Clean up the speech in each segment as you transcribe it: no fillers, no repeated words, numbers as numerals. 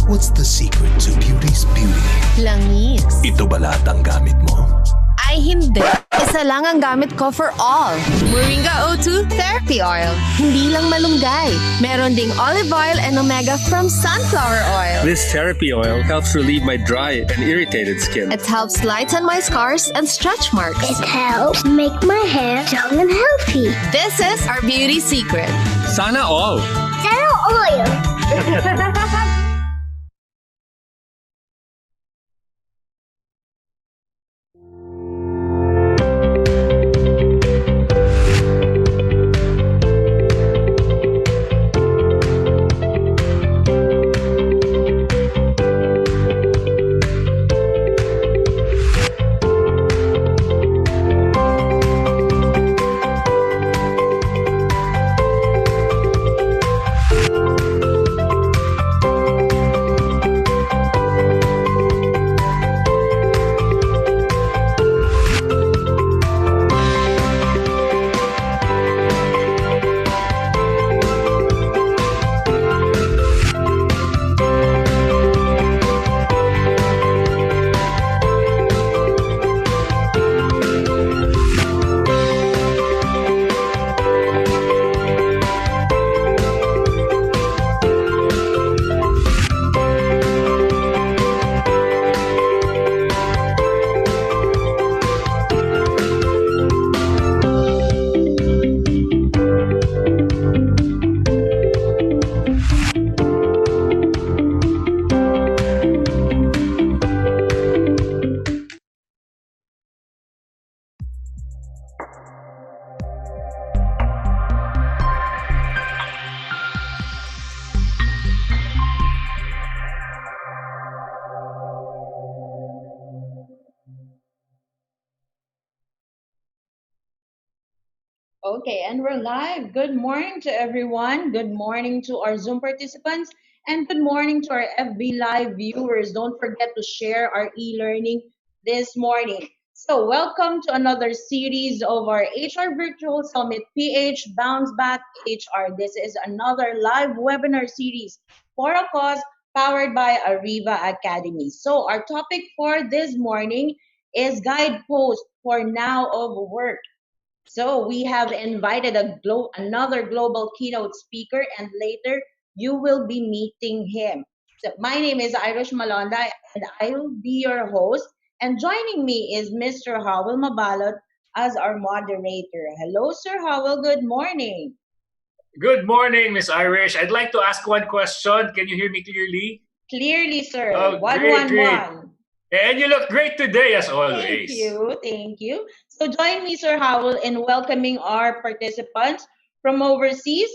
What's the secret to beauty's beauty? Langis. Ito ba lahat ang gamit mo? Ay hindi. Isa lang ang gamit ko for all. Moringa O2 Therapy Oil. Hindi lang malunggay. Meron ding olive oil and omega from sunflower oil. This therapy oil helps relieve my dry and irritated skin. It helps lighten my scars and stretch marks. It helps make my hair young and healthy. This is our beauty secret. Sana all. Zero oil. Okay, and we're live. Good morning to everyone. Good morning to our Zoom participants and good morning to our FB Live viewers. Don't forget to share our e-learning this morning. So, welcome to another series of our HR Virtual Summit PH Bounce Back HR. This is another live webinar series for a cause powered by Ariva Academy. So, our topic for this morning is Guidepost for Now of Work. So we have invited another global keynote speaker, and later you will be meeting him. So my name is Irish Malonda, and I will be your host. And joining me is Mr. Howell Mabalot as our moderator. Hello, Sir Howell. Good morning. Good morning, Miss Irish. I'd like to ask one question. Can you hear me clearly? Clearly, sir. Oh, 111. great. And you look great today, as always. Thank you. So join me, Sir Howell, in welcoming our participants from overseas.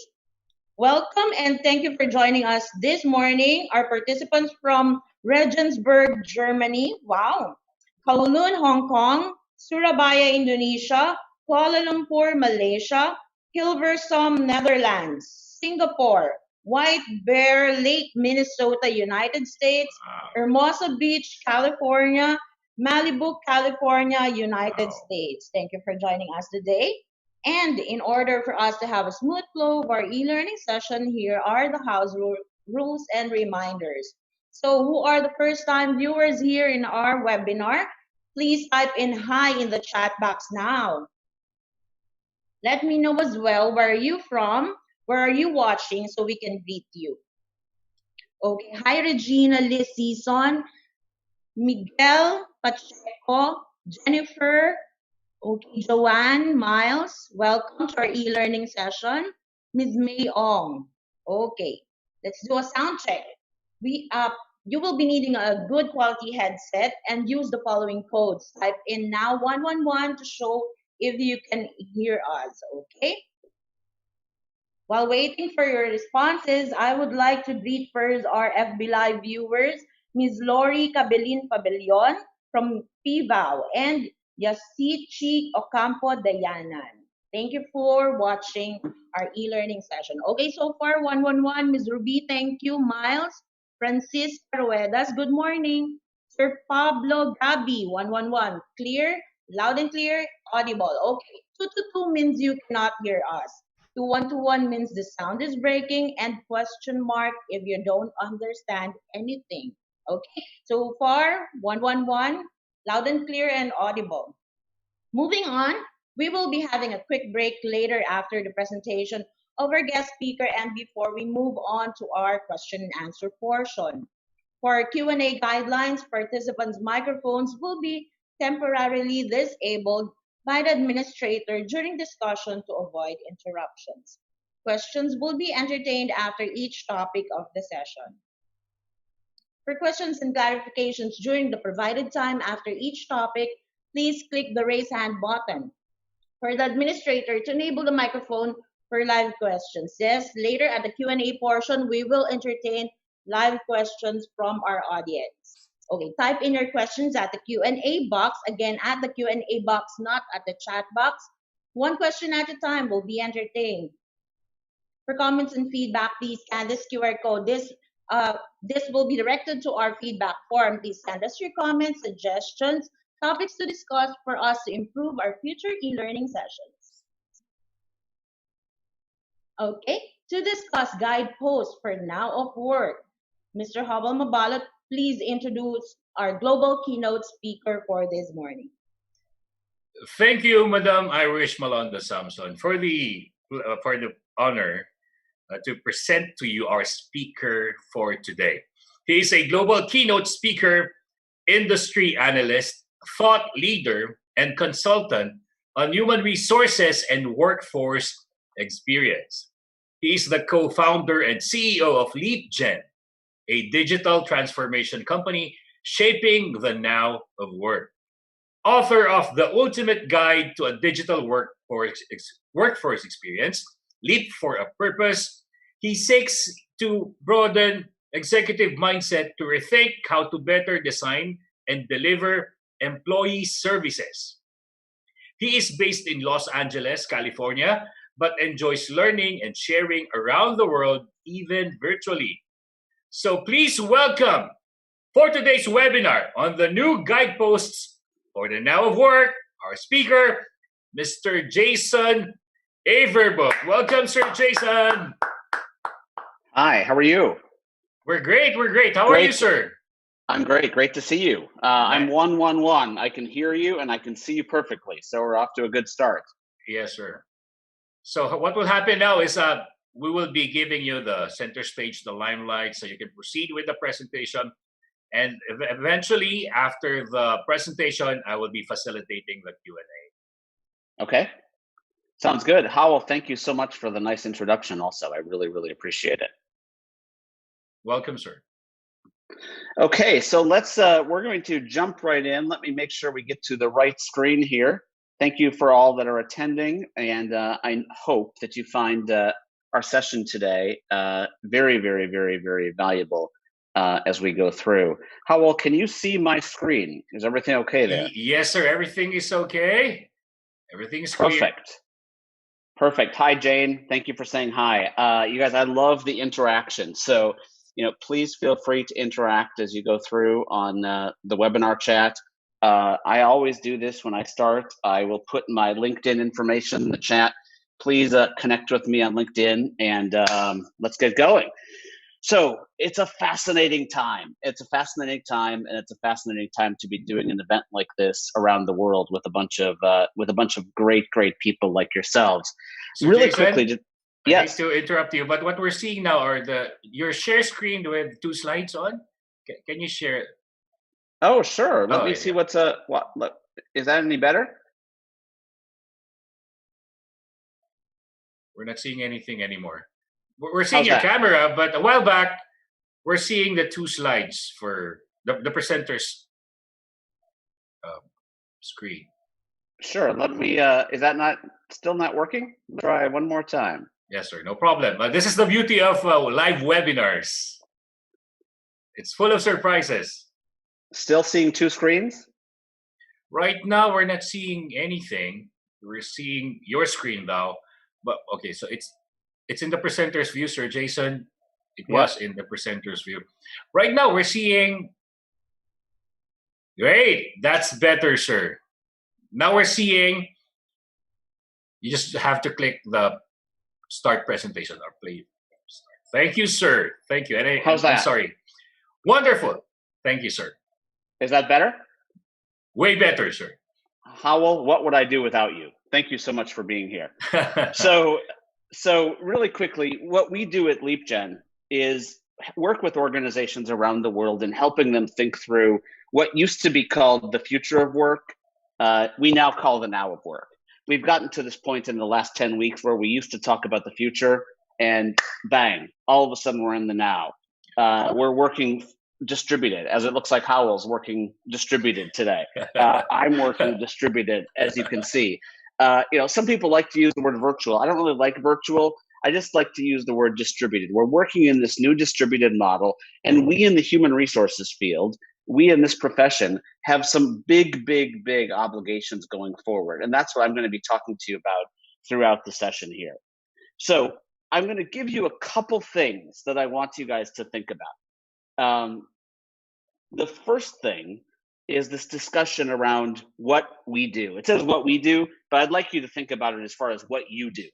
Welcome and thank you for joining us this morning. Our participants from Regensburg, Germany. Wow. Kowloon, Hong Kong. Surabaya, Indonesia. Kuala Lumpur, Malaysia. Hilversum, Netherlands. Singapore. White Bear Lake, Minnesota, United States, Hermosa Beach, California, Malibu, California, United States. Thank you for joining us today. And in order for us to have a smooth flow of our e-learning session, here are the house rules and reminders. So who are the first-time viewers here in our webinar? Please type in hi in the chat box now. Let me know as well, where are you from? Where are you watching so we can greet you? Okay. Hi, Regina, Liz Season, Miguel, Pacheco, Jennifer, okay, Joanne, Miles. Welcome to our e-learning session. Ms. May Ong. Okay. Let's do a sound check. You will be needing a good quality headset and use the following codes. Type in now 111 to show if you can hear us. Okay. While waiting for your responses, I would like to greet first our FB Live viewers, Ms. Lori Cabelin Pabellon from PVAW and Yasichi Ocampo Dayanan. Thank you for watching our e-learning session. Okay, so far 111, Ms. Ruby, thank you. Miles, Francisca Ruedas, good morning. Sir Pablo Gabi, 111, clear, loud and clear, audible. Okay, 222 means you cannot hear us. 2121 means the sound is breaking, and question mark if you don't understand anything. Okay, so far 111, loud and clear and audible. Moving on, we will be having a quick break later after the presentation of our guest speaker and before we move on to our question and answer portion. For our Q&A guidelines, participants' microphones will be temporarily disabled by the administrator during discussion to avoid interruptions. Questions will be entertained after each topic of the session. For questions and clarifications during the provided time after each topic, please click the raise hand button for the administrator to enable the microphone for live questions. Yes, later at the Q&A portion, we will entertain live questions from our audience. Okay, type in your questions at the Q&A box. Again, at the Q&A box, not at the chat box. One question at a time will be entertained. For comments and feedback, please scan this QR code. This will be directed to our feedback form. Please send us your comments, suggestions, topics to discuss for us to improve our future e-learning sessions. Okay, to discuss Guidepost for Now of Work, Mr. Hubble Mabalot, please introduce our global keynote speaker for this morning. Thank you, Madam Irish Malonda Samson, for the honor to present to you our speaker for today. He is a global keynote speaker, industry analyst, thought leader, and consultant on human resources and workforce experience. He is the co-founder and CEO of Leapgen, a digital transformation company shaping the now of work. Author of The Ultimate Guide to a Digital Workforce Experience, Leap for a Purpose, he seeks to broaden executive mindset to rethink how to better design and deliver employee services. He is based in Los Angeles, California, but enjoys learning and sharing around the world, even virtually. So please welcome, for today's webinar on the new Guideposts for the Now of Work, our speaker, Mr. Jason Averbook. Welcome, Sir Jason. Hi, how are you? We're great. How are you, sir? I'm great. Great to see you. I'm 111. I can hear you and I can see you perfectly. So we're off to a good start. Yes, sir. So what will happen now is we will be giving you the center stage, the limelight, so you can proceed with the presentation. And eventually, after the presentation, I will be facilitating the Q&A. Okay. Sounds good. Howell, thank you so much for the nice introduction also. I really, really appreciate it. Welcome, sir. Okay, so we're going to jump right in. Let me make sure we get to the right screen here. Thank you for all that are attending, and I hope that you find our session today very, very, very, very valuable as we go through. Howell, can you see my screen? Is everything okay there? Yes, sir. Everything is okay. Everything is clear. Perfect. Hi, Jane. Thank you for saying hi. You guys, I love the interaction. So, please feel free to interact as you go through on the webinar chat. I always do this when I start. I will put my LinkedIn information in the chat. Please connect with me on LinkedIn and let's get going. So it's a fascinating time. It's a fascinating time, and it's a fascinating time to be doing an event like this around the world with a bunch of great people like yourselves. So really Jason, quickly, yes. I hate to interrupt you, but what we're seeing now are your share screen with 2 slides on. Can you share it? Oh, sure. Let me see yeah. what's look, is that any better? We're not seeing anything anymore. We're seeing your camera, but a while back, we're seeing the 2 slides for the presenter's screen. Sure. Let me. Is that still not working? Try one more time. Yes, sir. No problem. This is the beauty of live webinars. It's full of surprises. Still seeing 2 screens? Right now, we're not seeing anything. We're seeing your screen now. But okay, so it's in the presenter's view, Sir Jason. It was in the presenter's view. Right now, we're seeing. Great. That's better, sir. Now we're seeing. You just have to click the start presentation or play. Thank you, sir. Thank you. And How's that? I'm sorry. Wonderful. Thank you, sir. Is that better? Way better, sir. Howell, what would I do without you? Thank you so much for being here. So really quickly, what we do at Leapgen is work with organizations around the world and helping them think through what used to be called the future of work. We now call the now of work. We've gotten to this point in the last 10 weeks where we used to talk about the future, and bang, all of a sudden we're in the now. We're working distributed, as it looks like Howell's working distributed today. I'm working distributed, as you can see. Some people like to use the word virtual. I don't really like virtual. I just like to use the word distributed. We're working in this new distributed model, and we in the human resources field, we in this profession have some big, big, big obligations going forward. And that's what I'm going to be talking to you about throughout the session here. So I'm going to give you a couple things that I want you guys to think about. The first thing is this discussion around what we do. It says what we do, but I'd like you to think about it as far as what you do.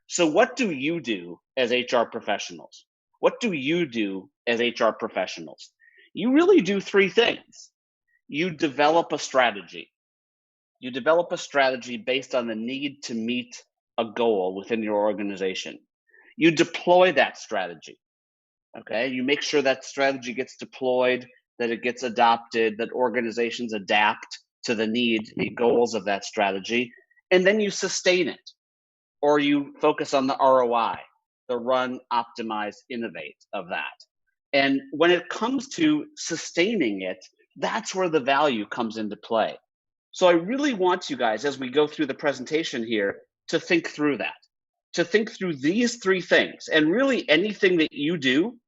So what do you do as HR professionals? What do you do as HR professionals? You really do three things. You develop a strategy. You develop a strategy based on the need to meet a goal within your organization. You deploy that strategy. Okay, you make sure that strategy gets deployed, that it gets adopted, that organizations adapt to the goals of that strategy, and then you sustain it, or you focus on the ROI, the run, optimize, innovate of that. And when it comes to sustaining it, that's where the value comes into play. So I really want you guys, as we go through the presentation here, to think through that, to think through these three things. And really anything that you do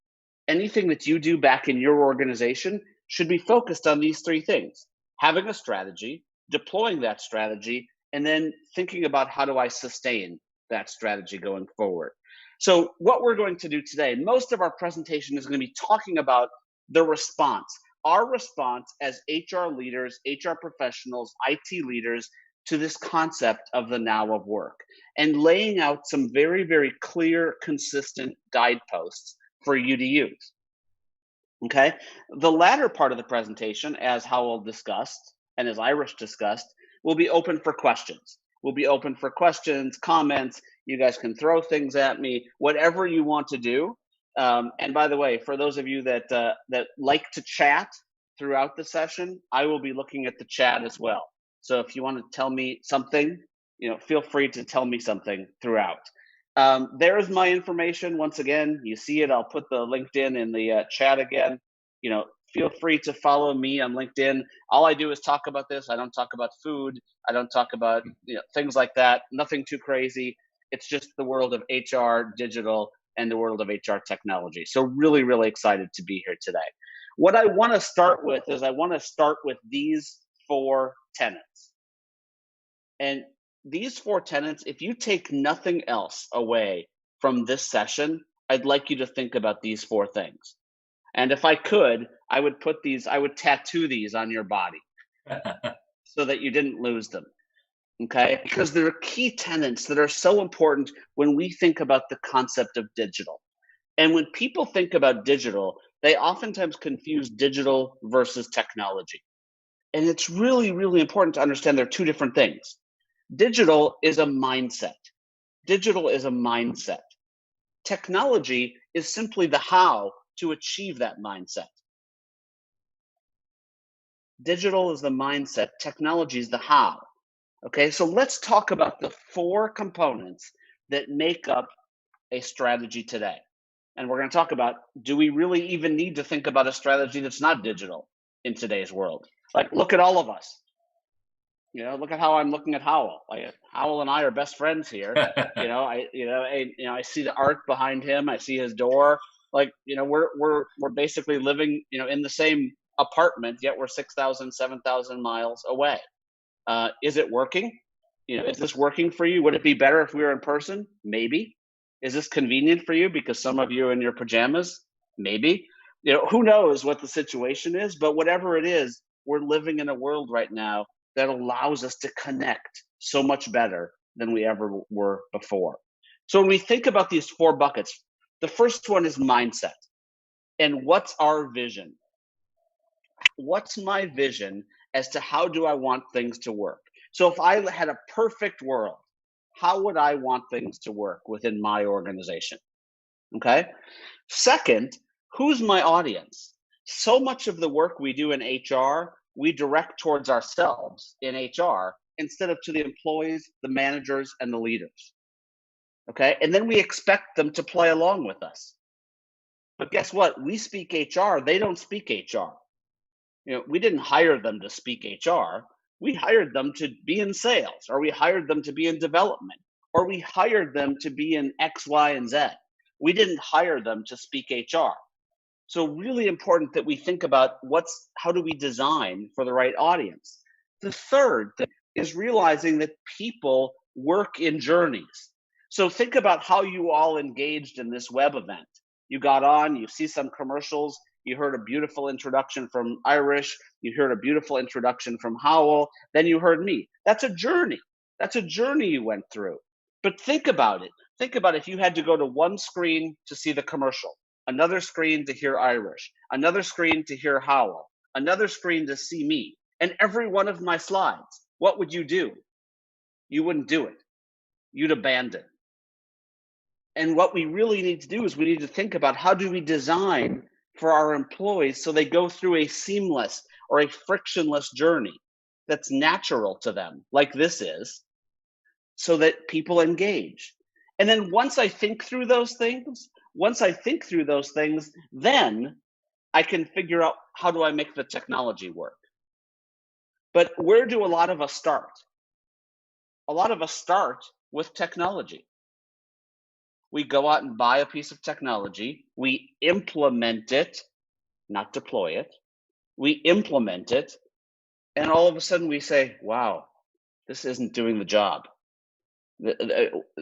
back in your organization should be focused on these three things: having a strategy, deploying that strategy, and then thinking about how do I sustain that strategy going forward. So what we're going to do today, most of our presentation is going to be talking about the response, our response as HR leaders, HR professionals, IT leaders to this concept of the now of work, and laying out some very, very clear, consistent guideposts for you to use. Okay, the latter part of the presentation, as Howell discussed and as Irish discussed, will be open for questions. We'll be open for questions, comments. You guys can throw things at me, whatever you want to do. And by the way, for those of you that like to chat throughout the session, I will be looking at the chat as well. So if you want to tell me something, feel free to tell me something throughout. There's my information. Once again, you see it. I'll put the LinkedIn in the chat again. Feel free to follow me on LinkedIn. All I do is talk about this. I don't talk about food. I don't talk about things like that. Nothing too crazy. It's just the world of HR, digital, and the world of HR technology. So really, really excited to be here today. What I want to start with is these 4 tenets. And these 4 tenets, if you take nothing else away from this session, I'd like you to think about these 4 things. And if I could, I would tattoo these on your body so that you didn't lose them. Okay? Because there are key tenets that are so important when we think about the concept of digital. And when people think about digital, they oftentimes confuse digital versus technology. And it's really, really important to understand there are 2 different things. Digital is a mindset. Technology is simply the how to achieve that mindset. Digital is the mindset. Technology is the how. Okay, so let's talk about the 4 components that make up a strategy today. And we're going to talk about, do we really even need to think about a strategy that's not digital in today's world? Like, look at all of us. Look at how I'm looking at Howell. Howell and I are best friends here. I see the art behind him. I see his door. We're basically living, in the same apartment, yet we're 6,000, 7,000 miles away. Is it working? Is this working for you? Would it be better if we were in person? Maybe. Is this convenient for you because some of you are in your pajamas? Maybe. Who knows what the situation is, but whatever it is, we're living in a world right now that allows us to connect so much better than we ever were before. So when we think about these 4 buckets, the first one is mindset. And what's our vision? What's my vision as to how do I want things to work? So if I had a perfect world, how would I want things to work within my organization? Okay. Second, who's my audience? So much of the work we do in HR, we direct towards ourselves in HR instead of to the employees, the managers, and the leaders. Okay. And then we expect them to play along with us. But guess what? We speak HR, they don't speak HR. We didn't hire them to speak HR. We hired them to be in sales, or we hired them to be in development, or we hired them to be in X, Y, and Z. We didn't hire them to speak HR. So really important that we think about how do we design for the right audience. The third is realizing that people work in journeys. So think about how you all engaged in this web event. You got on, you see some commercials, you heard a beautiful introduction from Irish, you heard a beautiful introduction from Howell, then you heard me. That's a journey. That's a journey you went through. But think about it. Think about if you had to go to one screen to see the commercial, another screen to hear Irish, another screen to hear Howell, another screen to see me, and every one of my slides. What would you do? You wouldn't do it. You'd abandon. And what we really need to do is we need to think about how do we design for our employees so they go through a seamless or a frictionless journey that's natural to them, like this is, so that people engage. And then once I think through those things, then I can figure out how do I make the technology work. But where do a lot of us start? A lot of us start with technology. We go out and buy a piece of technology, we implement it, not deploy it, we implement it, and all of a sudden we say, wow, this isn't doing the job.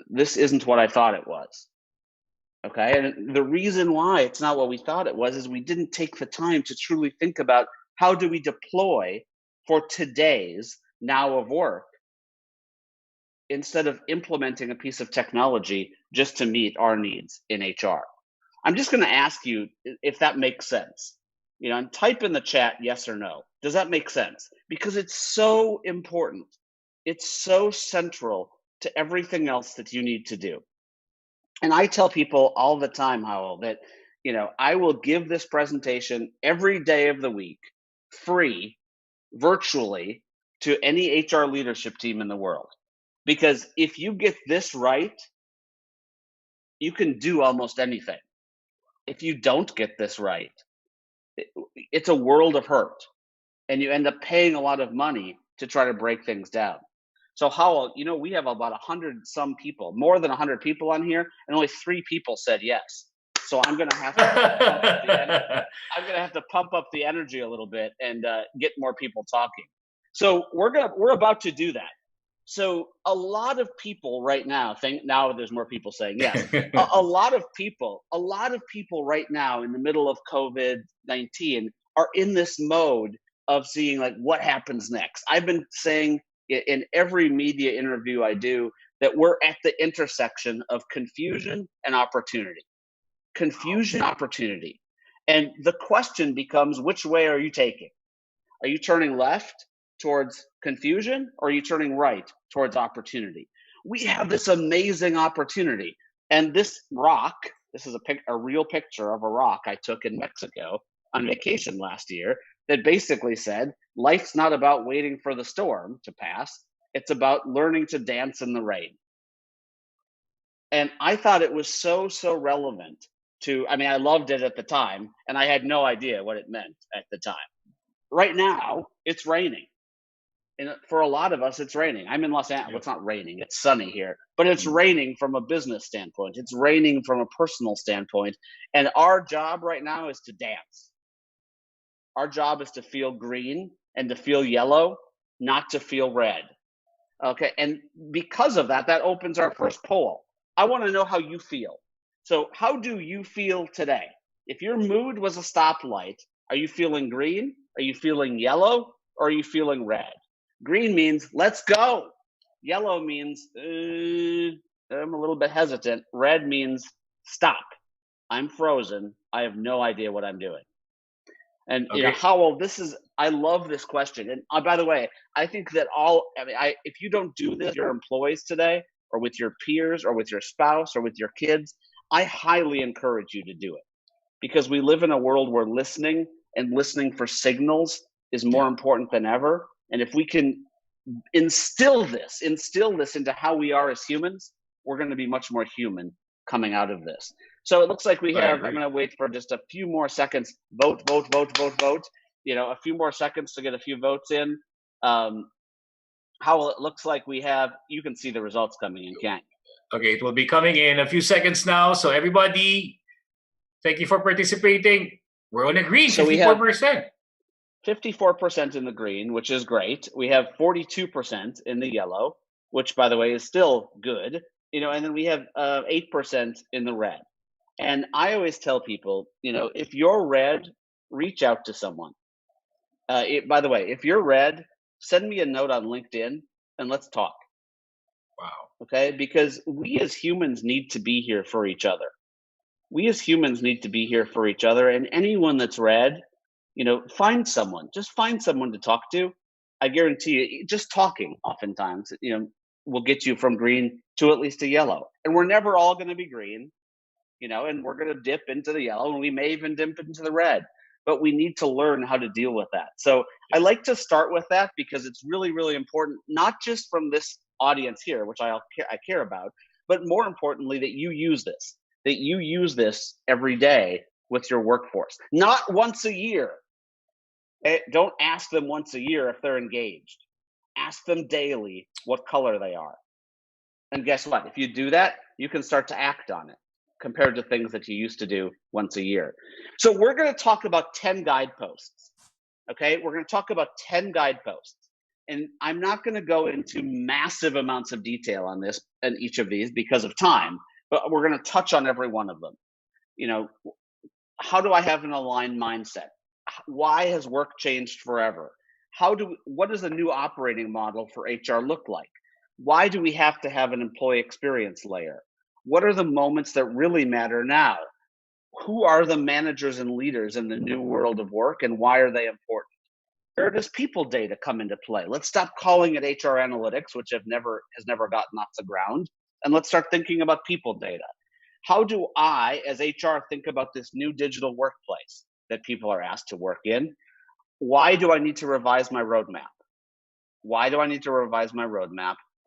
This isn't what I thought it was. Okay, and the reason why it's not what we thought it was is we didn't take the time to truly think about how do we deploy for today's now of work instead of implementing a piece of technology just to meet our needs in HR. I'm just going to ask you if that makes sense. And type in the chat yes or no. Does that make sense? Because it's so important. It's so central to everything else that you need to do. And I tell people all the time, Howell, that I will give this presentation every day of the week, free, virtually, to any HR leadership team in the world. Because if you get this right, you can do almost anything. If you don't get this right, it's a world of hurt. And you end up paying a lot of money to try to break things down. So Howell, we have about 100 some people, more than 100 people on here, and only 3 people said yes. So I'm going to have to pump up the energy a little bit and get more people talking. So we're about to do that. So a lot of people right now now there's more people saying yes. a lot of people right now in the middle of COVID-19 are in this mode of seeing like what happens next. I've been saying in every media interview I do that we're at the intersection of confusion and opportunity. Confusion, opportunity. And the question becomes, which way are you taking? Are you turning left towards confusion, or are you turning right towards opportunity? We have this amazing opportunity. And this rock, this is a real picture of a rock I took in Mexico on vacation last year that basically said, life's not about waiting for the storm to pass. It's about learning to dance in the rain. And I thought it was so relevant I loved it at the time, and I had no idea what it meant at the time. Right now, it's raining. And for a lot of us, it's raining. I'm in Los Angeles. Well, it's not raining. It's sunny here. But it's raining from a business standpoint. It's raining from a personal standpoint. And our job right now is to dance. Our job is to feel green and to feel yellow, not to feel red. Okay. And because of that, that opens our first poll. I want to know how you feel. So how do you feel today? If your mood was a stoplight, are you feeling green? Are you feeling yellow? Or are you feeling red? Green means let's go. Yellow means I'm a little bit hesitant. Red means stop. I'm frozen. I have no idea what I'm doing. And Okay. Howell, I love this question. And by the way, I think that if you don't do this with your employees today, or with your peers, or with your spouse, or with your kids, I highly encourage you to do it, because we live in a world where listening for signals is more important than ever. And if we can instill this into how we are as humans, we're going to be much more human coming out of this. So it looks like we I have, agree. I'm going to wait for just a few more seconds. Vote. A few more seconds to get a few votes in. Howell, it looks like you can see the results coming in, can't you? Okay, it will be coming in a few seconds now. So everybody, thank you for participating. We're on a green, So we have 54%. 54% in the green, which is great. We have 42% in the yellow, which, by the way, is still good. And then we have 8% in the red. And I always tell people, if you're red, reach out to someone. By the way, if you're red, send me a note on LinkedIn and let's talk. Wow. Okay? Because we as humans need to be here for each other. And anyone that's red, find someone. Just find someone to talk to. I guarantee you, just talking oftentimes, will get you from green to at least a yellow. And we're never all going to be green, and we're going to dip into the yellow, and we may even dip into the red. But we need to learn how to deal with that. So I like to start with that because it's really, really important, not just from this audience here, which I care about, but more importantly, that you use this every day with your workforce, not once a year. Don't ask them once a year if they're engaged. Ask them daily what color they are. And guess what? If you do that, you can start to act on it compared to things that you used to do once a year. So we're going to talk about 10 guideposts. Okay? We're going to talk about 10 guideposts. And I'm not going to go into massive amounts of detail on this and each of these because of time, but we're going to touch on every one of them. How do I have an aligned mindset? Why has work changed forever? What does a new operating model for HR look like? Why do we have to have an employee experience layer? What are the moments that really matter now? Who are the managers and leaders in the new world of work, and why are they important? Where does people data come into play? Let's stop calling it HR analytics, which has never gotten off the ground, and let's start thinking about people data. How do I, as HR, think about this new digital workplace that people are asked to work in? Why do I need to revise my roadmap?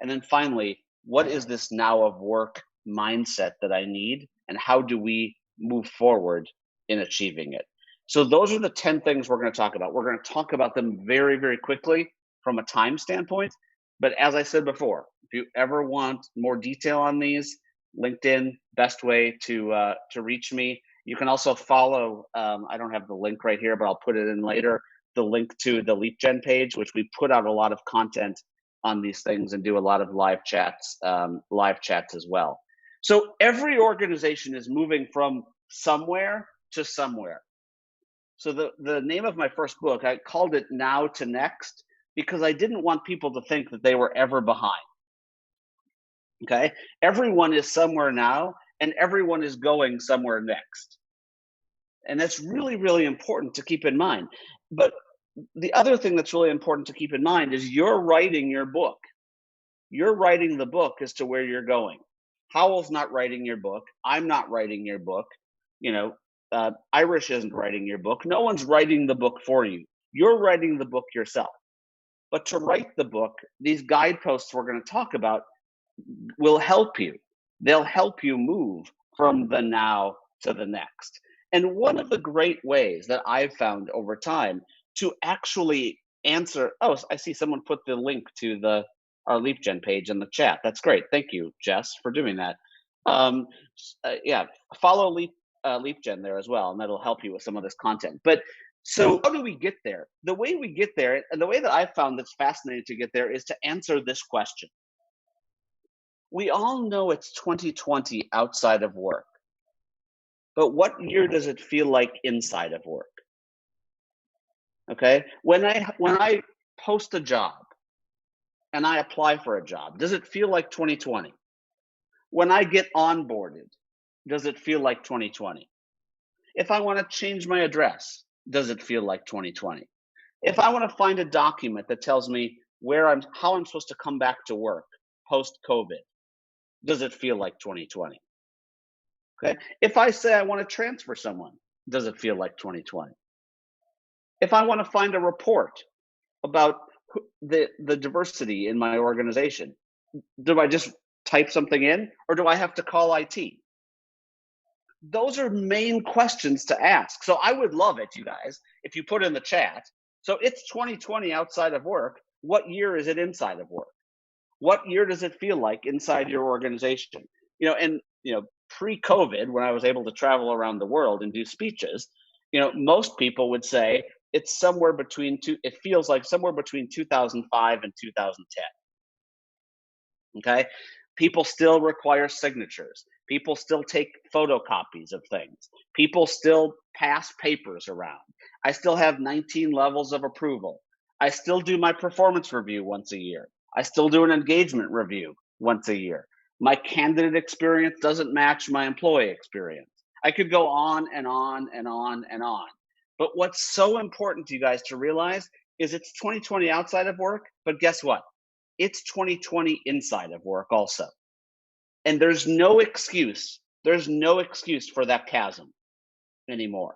And then finally, what is this now of work mindset that I need, and how do we move forward in achieving it? So those are the 10 things we're going to talk about. We're going to talk about them very, very quickly from a time standpoint. But as I said before, if you ever want more detail on these, LinkedIn, best way to reach me. You can also follow, I don't have the link right here, but I'll put it in later, the link to the Leapgen page, which we put out a lot of content on these things and do a lot of live chats as well. So every organization is moving from somewhere to somewhere. So the name of my first book, I called it Now to Next, because I didn't want people to think that they were ever behind. Okay? Everyone is somewhere now, and everyone is going somewhere next. And that's really, really important to keep in mind. But the other thing that's really important to keep in mind is you're writing your book. You're writing the book as to where you're going. Howell's not writing your book. I'm not writing your book. Irish isn't writing your book. No one's writing the book for you. You're writing the book yourself. But to write the book, these guideposts we're going to talk about will help you. They'll help you move from the now to the next. And one of the great ways that I've found over time to actually answer, I see someone put the link to our Leapgen page in the chat. That's great. Thank you, Jess, for doing that. Follow Leapgen there as well, and that'll help you with some of this content. But so how do we get there? The way we get there, and the way that I've found that's fascinating to get there, is to answer this question. We all know it's 2020 outside of work, but what year does it feel like inside of work? Okay, when I post a job and I apply for a job, does it feel like 2020? When I get onboarded, does it feel like 2020? If I want to change my address, does it feel like 2020? If I want to find a document that tells me how I'm supposed to come back to work post-COVID, does it feel like 2020? Okay. If I say I want to transfer someone, does it feel like 2020? If I want to find a report about the diversity in my organization, do I just type something in, or do I have to call IT? Those are main questions to ask. So I would love it, you guys, if you put in the chat. So it's 2020 outside of work. What year is it inside of work? What year does it feel like inside your organization? Pre-COVID, when I was able to travel around the world and do speeches, most people would say it's somewhere between it feels like somewhere between 2005 and 2010. Okay. People still require signatures. People still take photocopies of things. People still pass papers around. I still have 19 levels of approval. I still do my performance review once a year. I still do an engagement review once a year. My candidate experience doesn't match my employee experience. I could go on and on and on and on. But what's so important to you guys to realize is it's 2020 outside of work, but guess what? It's 2020 inside of work also. And there's no excuse. There's no excuse for that chasm anymore.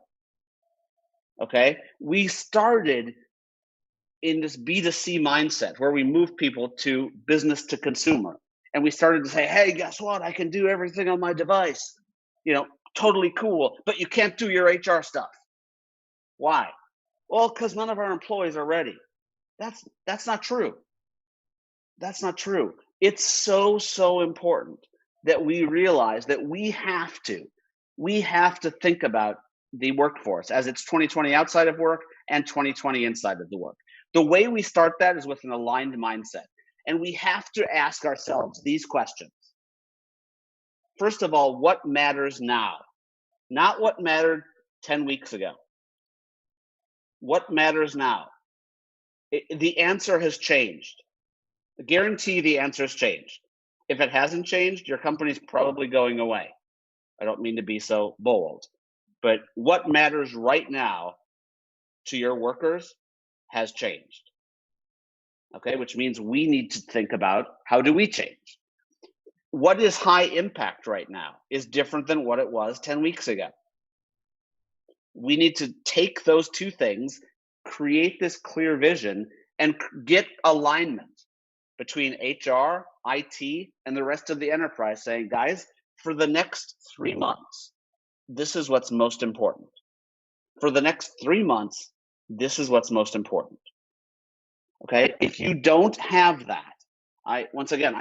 Okay? We started in this B2C mindset where we move people to business to consumer. And we started to say, hey, guess what? I can do everything on my device. Totally cool, but you can't do your HR stuff. Why? Well, because none of our employees are ready. That's not true. That's not true. It's so important that we realize that we have to think about the workforce as it's 2020 outside of work and 2020 inside of the work. The way we start that is with an aligned mindset. And we have to ask ourselves these questions. First of all, what matters now? Not what mattered 10 weeks ago. What matters now? The answer has changed. I guarantee the answer has changed. If it hasn't changed, your company's probably going away. I don't mean to be so bold, but what matters right now to your workers has changed. Okay, which means we need to think about how do we change? What is high impact right now is different than what it was 10 weeks ago. We need to take those two things, create this clear vision, and get alignment between HR, IT, and the rest of the enterprise saying, guys, for the next 3 months, this is what's most important. For the next 3 months, this is what's most important. Okay, if you don't have that, I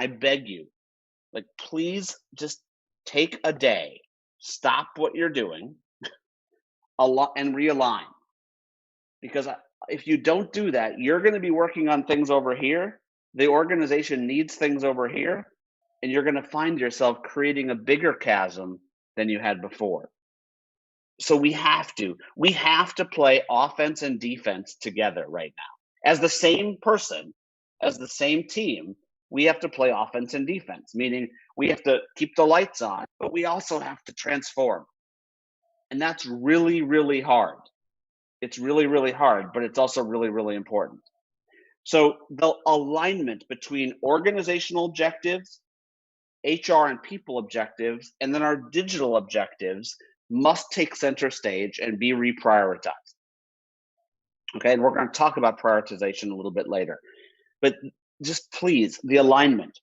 beg you, please just take a day, stop what you're doing, and realign. Because if you don't do that, you're going to be working on things over here. The organization needs things over here, and you're going to find yourself creating a bigger chasm than you had before. So we have to play offense and defense together right now. As the same person, as the same team, we have to play offense and defense, meaning we have to keep the lights on, but we also have to transform. And that's really, really hard. It's really, really hard, but it's also really, really important. So the alignment between organizational objectives, HR and people objectives, and then our digital objectives must take center stage and be reprioritized. Okay, and we're going to talk about prioritization a little bit later. But just please, the alignment,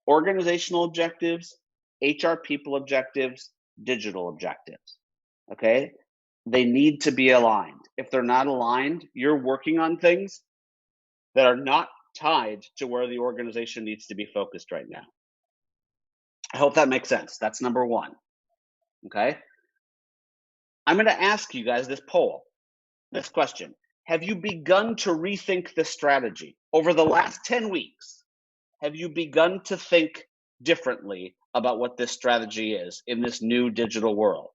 organizational objectives, HR people objectives, digital objectives. Okay, they need to be aligned. If they're not aligned, you're working on things that are not tied to where the organization needs to be focused right now. I hope that makes sense. That's number one. Okay, I'm going to ask you guys this question. Have you begun to rethink the strategy over the last 10 weeks? Have you begun to think differently about what this strategy is in this new digital world?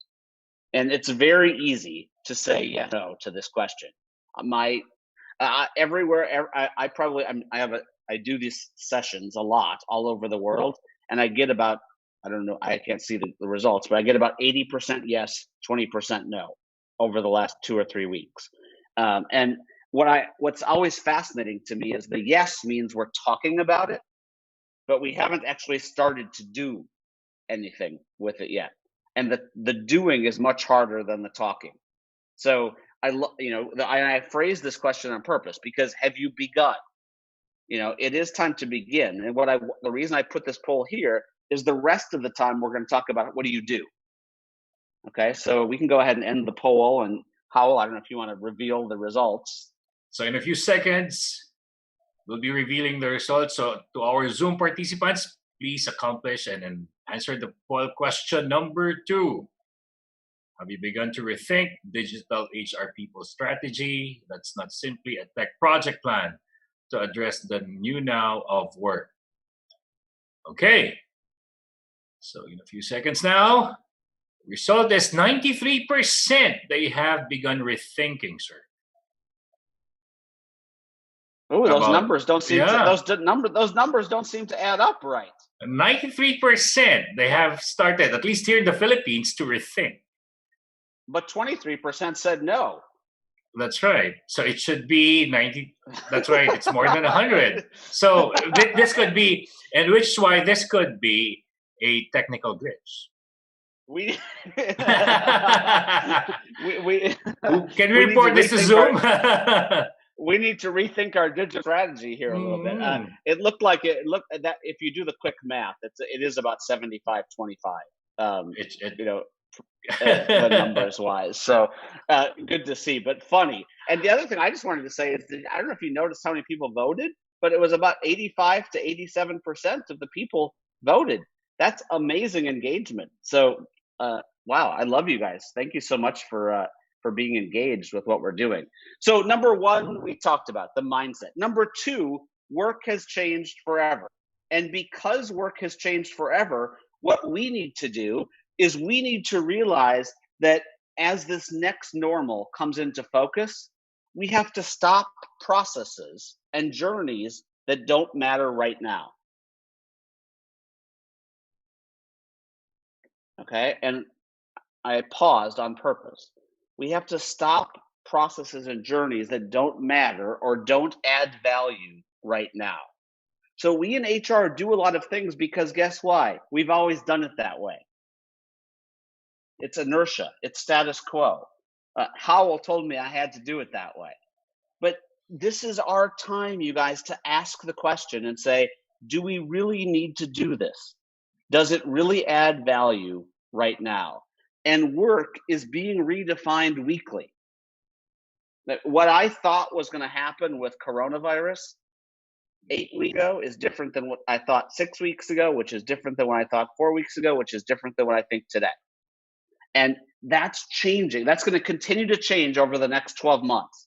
And it's very easy to say yes, no to this question. Everywhere, I do these sessions a lot all over the world, and I get about I don't know, I can't see the results, but I get about 80% yes, 20% no over the last 2 or 3 weeks. And what's always fascinating to me is the yes means we're talking about it, but we haven't actually started to do anything with it yet. And the doing is much harder than the talking. So I phrased this question on purpose because have you begun? It is time to begin. And the reason I put this poll here is the rest of the time we're going to talk about what do you do? Okay, so we can go ahead and end the poll. And Howell, I don't know if you want to reveal the results. So in a few seconds, we'll be revealing the results. So to our Zoom participants, please accomplish and answer the poll question number 2. Have you begun to rethink digital HR people strategy? That's not simply a tech project plan to address the new now of work. Okay. So in a few seconds now, result is 93%. They have begun rethinking, sir. Oh, those numbers don't seem those numbers don't seem to add up right. 93% they have started, at least here in the Philippines, to rethink. But 23% said no. That's right. So it should be 90. That's right. It's more than 100. So this could be, and which is why this could be a technical glitch. Can we report this to Zoom? We need to rethink our digital strategy here a little bit. It looked that if you do the quick math, it is about 75-25. The numbers wise. So good to see, but funny. And the other thing I just wanted to say is that, I don't know if you noticed how many people voted, but it was about 85 to 87% of the people voted. That's amazing engagement. So wow, I love you guys. Thank you so much for being engaged with what we're doing. So number 1, we talked about the mindset. Number 2, work has changed forever. And because work has changed forever, what we need to do is we need to realize that as this next normal comes into focus, we have to stop processes and journeys that don't matter right now. Okay, and I paused on purpose. We have to stop processes and journeys that don't matter or don't add value right now. So we in HR do a lot of things because guess why? We've always done it that way. It's inertia. It's status quo. Howell told me I had to do it that way. But this is our time, you guys, to ask the question and say, do we really need to do this? Does it really add value right now? And work is being redefined weekly. What I thought was going to happen with coronavirus 8 weeks ago is different than what I thought 6 weeks ago, which is different than what I thought 4 weeks ago, which is different than what I think today. And that's changing. That's going to continue to change over the next 12 months,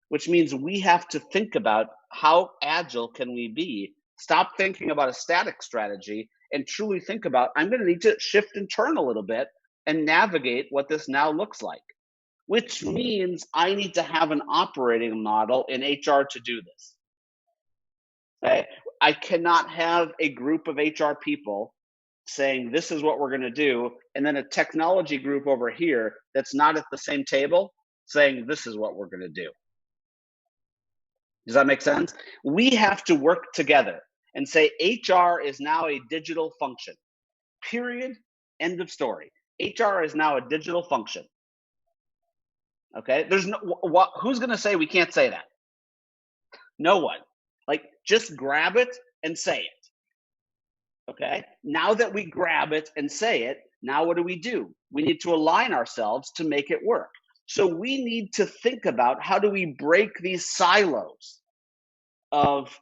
which means we have to think about how agile can we be, stop thinking about a static strategy, and truly think about, I'm going to need to shift and turn a little bit and navigate what this now looks like, which means I need to have an operating model in HR to do this. Okay? I cannot have a group of HR people saying this is what we're going to do, and then a technology group over here that's not at the same table saying this is what we're going to do. Does that make sense? We have to work together and say HR is now a digital function. Period. End of story. HR is now a digital function. Okay? There's who's going to say we can't say that? No one. Like, just grab it and say it. Okay, now that we grab it and say it, now what do? We need to align ourselves to make it work. So we need to think about how do we break these silos of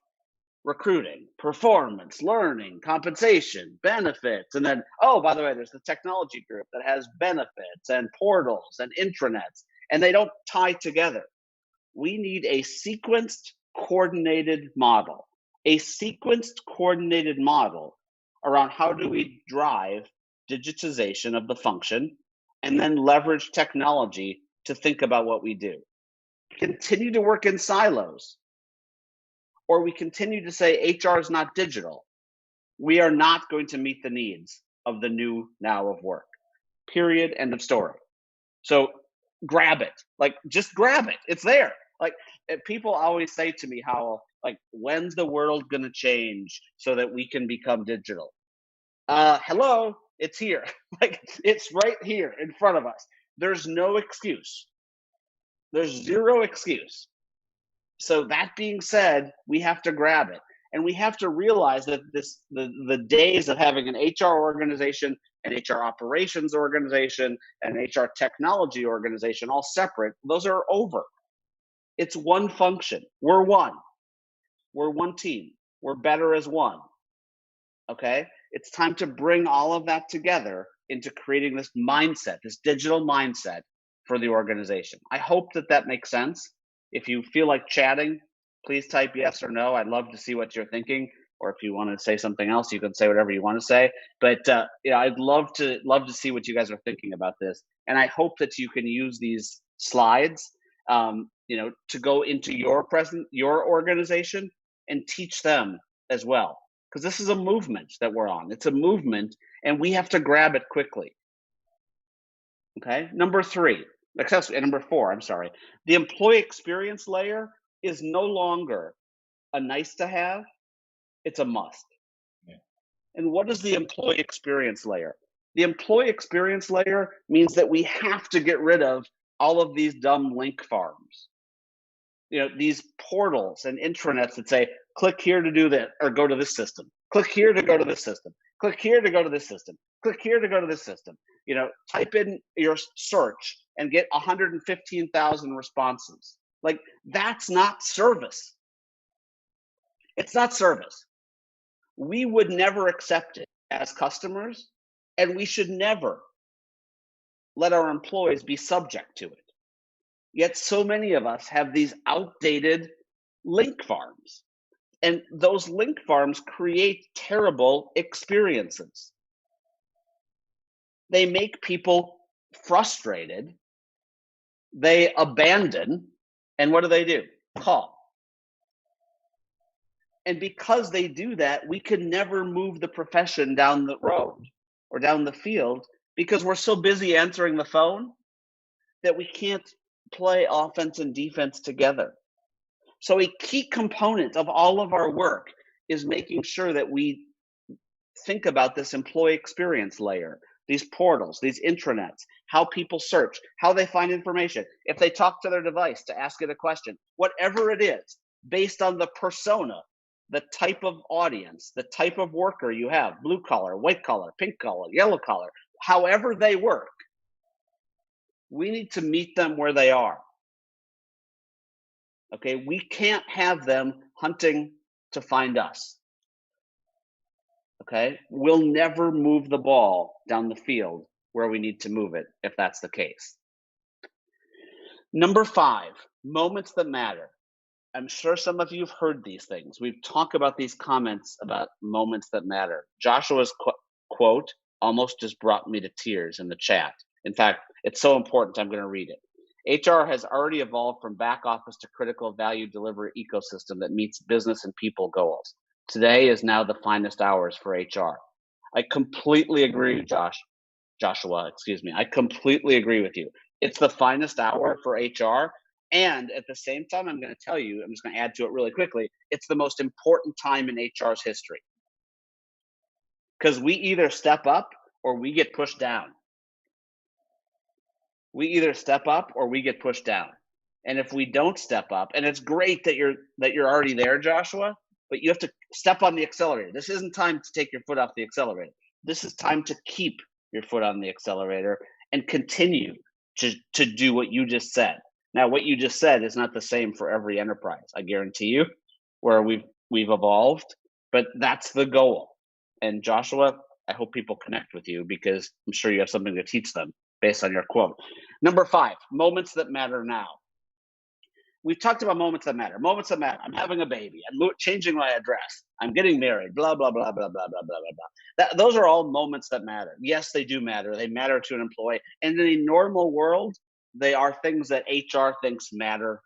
recruiting, performance, learning, compensation, benefits, and then, oh, by the way, there's the technology group that has benefits and portals and intranets, and they don't tie together. We need a sequenced, coordinated model. A sequenced, coordinated model around how do we drive digitization of the function and then leverage technology to think about what we do. Continue to work in silos, or we continue to say HR is not digital, We are not going to meet the needs of the new now of work. Period. End of story. So grab it. Like, just grab it. It's there. Like, people always say to me how, like, when's the world going to change so that we can become digital? Hello, it's here. Like, it's right here in front of us. There's no excuse. There's zero excuse. So that being said, we have to grab it. And we have to realize that the days of having an HR organization, an HR operations organization, an HR technology organization all separate, those are over. It's one function. We're one. We're one team. We're better as one. Okay? It's time to bring all of that together into creating this mindset, this digital mindset for the organization. I hope that makes sense. If you feel like chatting, please type yes or no. I'd love to see what you're thinking. Or if you want to say something else, you can say whatever you want to say. But I'd love to see what you guys are thinking about this. And I hope that you can use these slides, to go into your organization and teach them as well. Because this is a movement that we're on. It's a movement, and we have to grab it quickly. Okay, number four, I'm sorry. The employee experience layer is no longer a nice to have, it's a must. Yeah. And what is the employee experience layer? The employee experience layer means that we have to get rid of all of these dumb link farms. These portals and intranets that say, click here to do that, or go to this system. Click here to go to this system. Click here to go to this system. Click here to go to this system. Type in your search and get 115,000 responses. Like, that's not service. It's not service. We would never accept it as customers, and we should never let our employees be subject to it. Yet so many of us have these outdated link farms, and those link farms create terrible experiences. They make people frustrated. They abandon, and what do? Call. And because they do that, we can never move the profession down the road or down the field because we're so busy answering the phone that we can't play offense and defense together. So a key component of all of our work is making sure that we think about this employee experience layer, these portals, these intranets, how people search, how they find information, if they talk to their device to ask it a question, whatever it is, based on the persona, the type of audience, the type of worker you have, blue collar, white collar, pink collar, yellow collar, however they work, we need to meet them where they are. Okay, we can't have them hunting to find us. Okay, we'll never move the ball down the field where we need to move it if that's the case. Number 5, moments that matter. I'm sure some of you have heard these things. We've talked about these comments about moments that matter. Joshua's quote almost just brought me to tears in the chat. In fact, it's so important, I'm going to read it. HR has already evolved from back office to critical value delivery ecosystem that meets business and people goals. Today is now the finest hours for HR. I completely agree, Joshua, excuse me. I completely agree with you. It's the finest hour for HR. And at the same time, I'm going to tell you, I'm just going to add to it really quickly, it's the most important time in HR's history. Because we either step up or we get pushed down. We either step up or we get pushed down. And if we don't step up, and it's great that you're already there, Joshua, but you have to step on the accelerator. This isn't time to take your foot off the accelerator. This is time to keep your foot on the accelerator and continue to do what you just said. Now, what you just said is not the same for every enterprise, I guarantee you, where we've evolved, but that's the goal. And Joshua, I hope people connect with you because I'm sure you have something to teach them based on your quote. Number 5, moments that matter now. We've talked about moments that matter. Moments that matter. I'm having a baby. I'm changing my address. I'm getting married. Blah, blah, blah, blah, blah, blah, blah, blah. Those are all moments that matter. Yes, they do matter. They matter to an employee. And in a normal world, they are things that HR thinks matter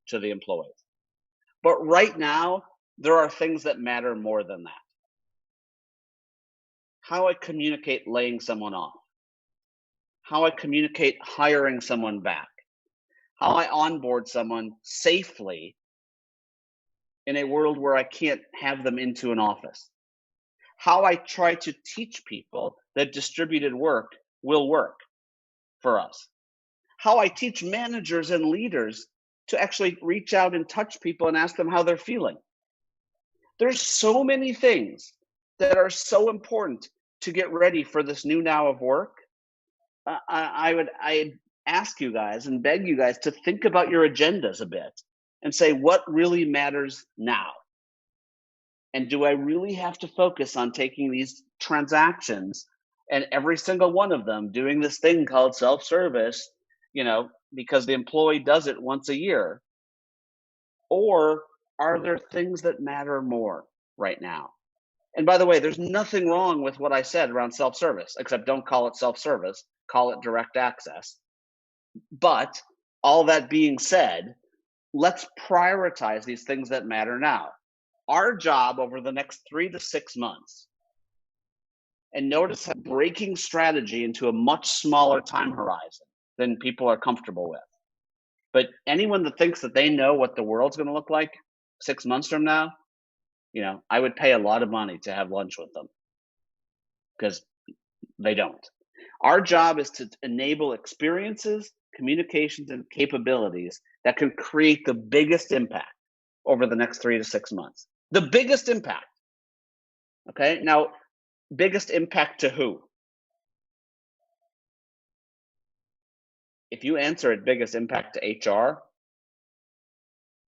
to the employees. But right now, there are things that matter more than that. how I communicate laying someone off, how I communicate hiring someone back, how I onboard someone safely in a world where I can't have them into an office, how I try to teach people that distributed work will work for us, how I teach managers and leaders to actually reach out and touch people and ask them how they're feeling. There's so many things that are so important to get ready for this new now of work. I ask you guys and beg you guys to think about your agendas a bit and say, what really matters now? And do I really have to focus on taking these transactions and every single one of them doing this thing called self-service, because the employee does it once a year? Or are there things that matter more right now? And by the way, there's nothing wrong with what I said around self-service, except don't call it self-service, call it direct access. But all that being said, let's prioritize these things that matter now. Our job over the next 3 to 6 months, and notice that breaking strategy into a much smaller time horizon than people are comfortable with. But anyone that thinks that they know what the world's going to look like 6 months from now, I would pay a lot of money to have lunch with them, because they don't. Our job is to enable experiences, communications, and capabilities that can create the biggest impact over the next 3 to 6 months. The biggest impact. Okay, now, biggest impact to who? If you answer it biggest impact to HR,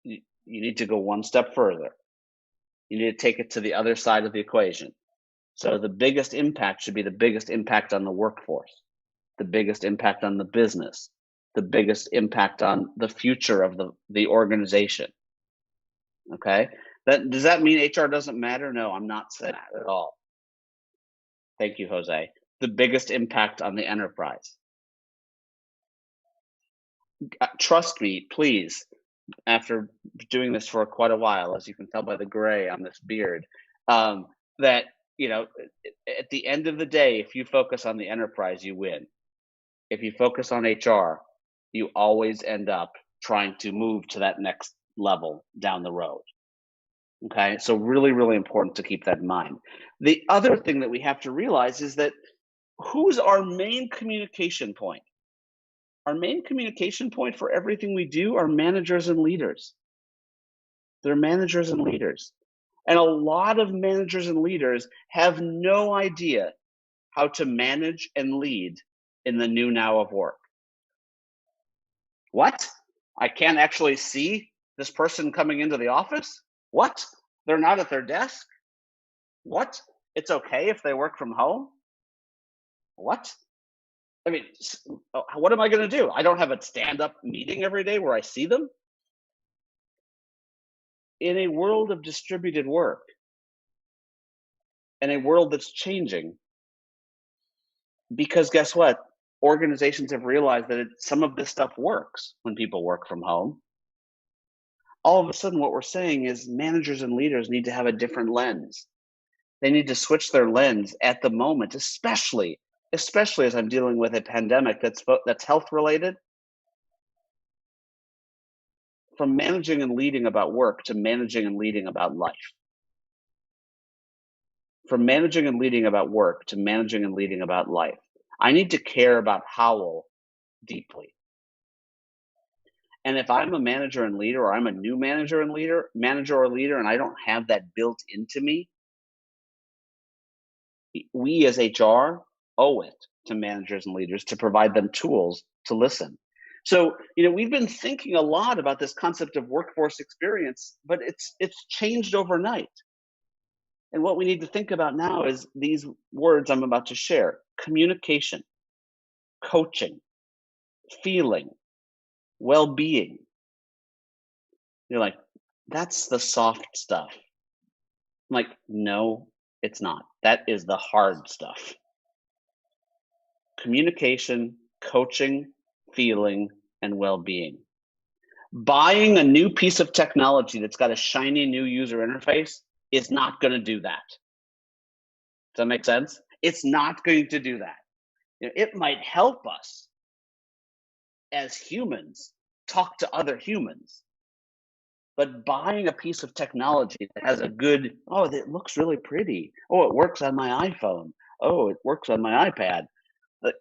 you need to go one step further. You need to take it to the other side of the equation. So the biggest impact should be the biggest impact on the workforce, the biggest impact on the business, the biggest impact on the future of the organization. Okay? Does that mean HR doesn't matter? No, I'm not saying that at all. Thank you, Jose. The biggest impact on the enterprise. Trust me, please, after doing this for quite a while, as you can tell by the gray on this beard, that, at the end of the day, if you focus on the enterprise, you win. If you focus on HR, you always end up trying to move to that next level down the road. Okay, so really, really important to keep that in mind. The other thing that we have to realize is that who's our main communication point? Our main communication point for everything we do are managers and leaders. They're managers and leaders. And a lot of managers and leaders have no idea how to manage and lead in the new now of work. What? I can't actually see this person coming into the office? What? They're not at their desk? What? It's okay if they work from home? What? I mean, what am I going to do? I don't have a stand-up meeting every day where I see them? In a world of distributed work, in a world that's changing, because guess what? Organizations have realized that some of this stuff works when people work from home. All of a sudden, what we're saying is managers and leaders need to have a different lens. They need to switch their lens at the moment, especially as I'm dealing with a pandemic that's health related. From managing and leading about work to managing and leading about life. From managing and leading about work to managing and leading about life. I need to care about Howell deeply. And if I'm a manager and leader, or I'm a new manager or leader, and I don't have that built into me, we as HR owe it to managers and leaders to provide them tools to listen. So, we've been thinking a lot about this concept of workforce experience, but it's changed overnight. And what we need to think about now is these words I'm about to share: communication, coaching, feeling, well-being. You're like, that's the soft stuff. I'm like, no, it's not. That is the hard stuff. Communication, coaching, feeling, and well-being. Buying a new piece of technology that's got a shiny new user interface is not going to do that. Does that make sense? It's not going to do that. It might help us as humans talk to other humans. But buying a piece of technology that has a good, oh, it looks really pretty. Oh, it works on my iPhone. Oh, it works on my iPad. But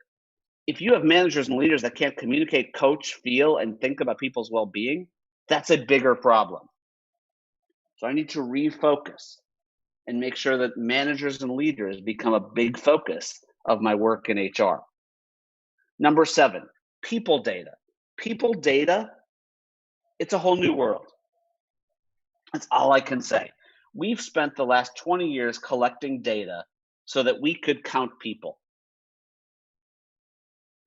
if you have managers and leaders that can't communicate, coach, feel, and think about people's well-being, that's a bigger problem. So I need to refocus and make sure that managers and leaders become a big focus of my work in HR. Number 7, people data. People data, it's a whole new world. That's all I can say. We've spent the last 20 years collecting data so that we could count people.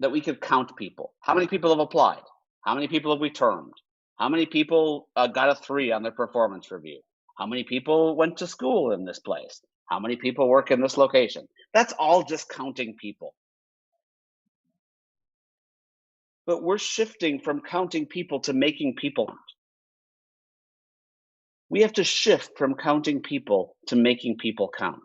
How many people have applied? How many people have we termed? How many people got a 3 on their performance review? How many people went to school in this place? How many people work in this location? That's all just counting people. But we're shifting from counting people to making people count. We have to shift from counting people to making people count.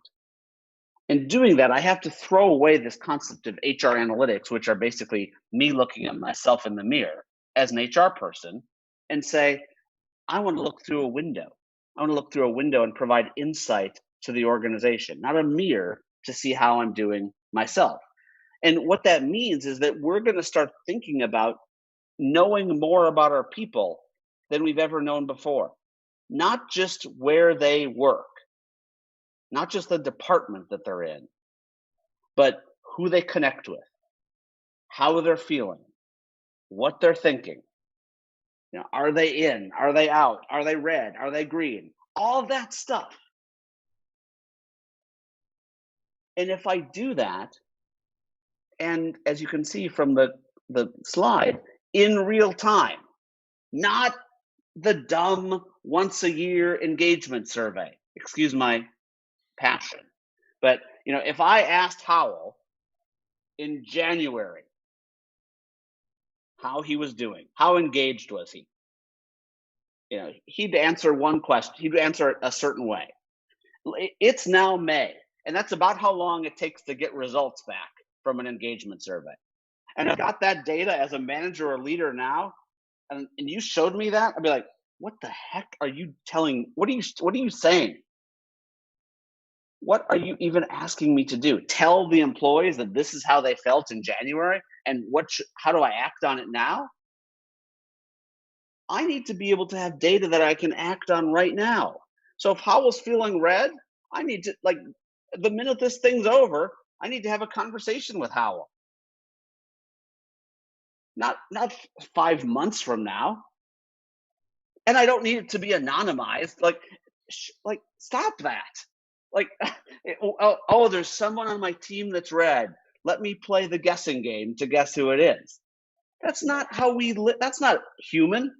In doing that, I have to throw away this concept of HR analytics, which are basically me looking at myself in the mirror as an HR person and say, I want to look through a window. I want to look through a window and provide insight to the organization, not a mirror to see how I'm doing myself. And what that means is that we're going to start thinking about knowing more about our people than we've ever known before. Not just where they work, not just the department that they're in, but who they connect with, how they're feeling, what they're thinking. Are they in? Are they out? Are they red? Are they green? All that stuff. And if I do that, and as you can see from the slide, in real time, not the dumb once a year engagement survey. Excuse my passion. But if I asked Howell in January how he was doing, how engaged was he? He'd answer one question, he'd answer it a certain way. It's now May, and that's about how long it takes to get results back from an engagement survey. And I've got that data as a manager or leader now, and you showed me that, I'd be like, what the heck are you telling? What are you saying? What are you even asking me to do? Tell the employees that this is how they felt in January, and how do I act on it now? I need to be able to have data that I can act on right now. So if Howell's feeling red, I need to, the minute this thing's over, I need to have a conversation with Howell. Not 5 months from now. And I don't need it to be anonymized. Stop that. Oh, there's someone on my team that's red. Let me play the guessing game to guess who it is. That's not how we live. That's not human.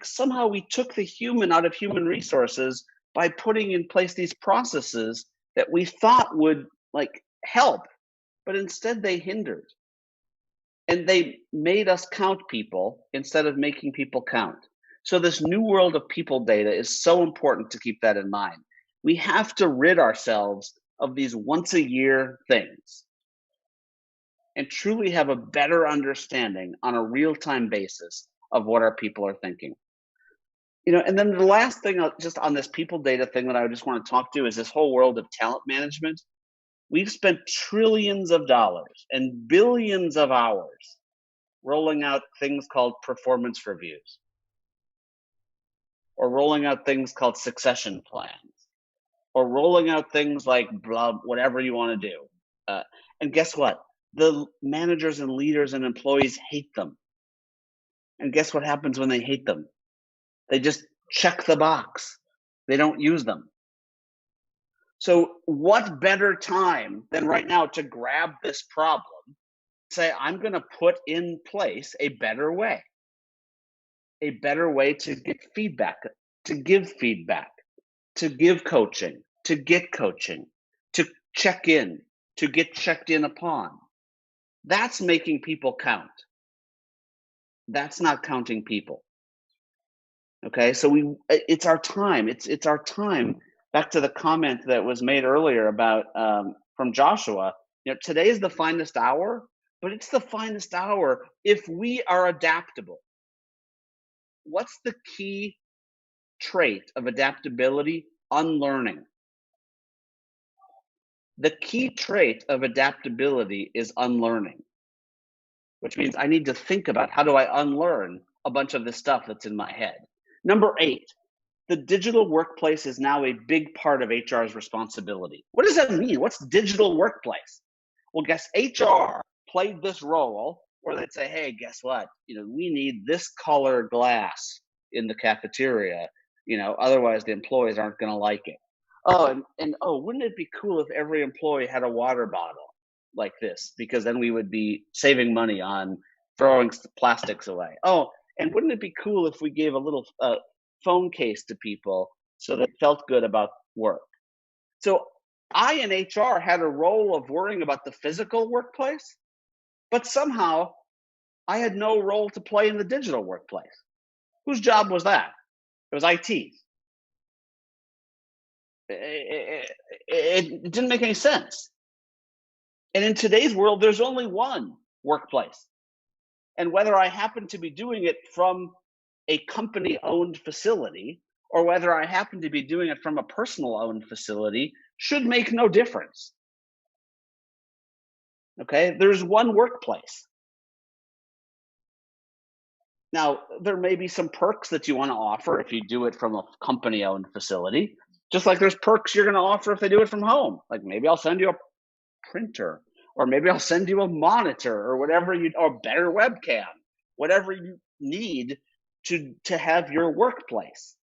Somehow we took the human out of human resources by putting in place these processes that we thought would help, but instead they hindered. And they made us count people instead of making people count. So this new world of people data is so important to keep that in mind. We have to rid ourselves of these once a year things and truly have a better understanding on a real-time basis of what our people are thinking. And then the last thing just on this people data thing that I just want to talk to is this whole world of talent management. We've spent trillions of dollars and billions of hours rolling out things called performance reviews, or rolling out things called succession plans, or rolling out things like blah, whatever you want to do. And guess what? The managers and leaders and employees hate them. And guess what happens when they hate them? They just check the box. They don't use them. So what better time than right now to grab this problem, say, I'm going to put in place a better way to get feedback, to give feedback, to give coaching, to get coaching, to check in, to get checked in upon. That's making people count. That's not counting people. Okay, so it's our time. It's our time back to the comment that was made earlier about from Joshua, today is the finest hour, but it's the finest hour if we are adaptable. What's the key trait of adaptability? Unlearning. The key trait of adaptability is unlearning, which means I need to think about how do I unlearn a bunch of the stuff that's in my head. Number 8, the digital workplace is now a big part of HR's responsibility. What does that mean? What's digital workplace? Well, guess HR played this role where they'd say, hey, guess what? We need this color glass in the cafeteria. Otherwise the employees aren't going to like it. Oh, and wouldn't it be cool if every employee had a water bottle like this? Because then we would be saving money on throwing plastics away. Oh, and wouldn't it be cool if we gave a little phone case to people so they felt good about work? So I in HR had a role of worrying about the physical workplace, but somehow I had no role to play in the digital workplace. Whose job was that? It was IT. It didn't make any sense. And in today's world, there's only one workplace. And whether I happen to be doing it from a company-owned facility or whether I happen to be doing it from a personal-owned facility should make no difference. Okay, there's one workplace. Now, there may be some perks that you want to offer if you do it from a company-owned facility, just like there's perks you're going to offer if they do it from home. Like maybe I'll send you a printer, or maybe I'll send you a monitor, or whatever or better webcam, whatever you need to have your workplace.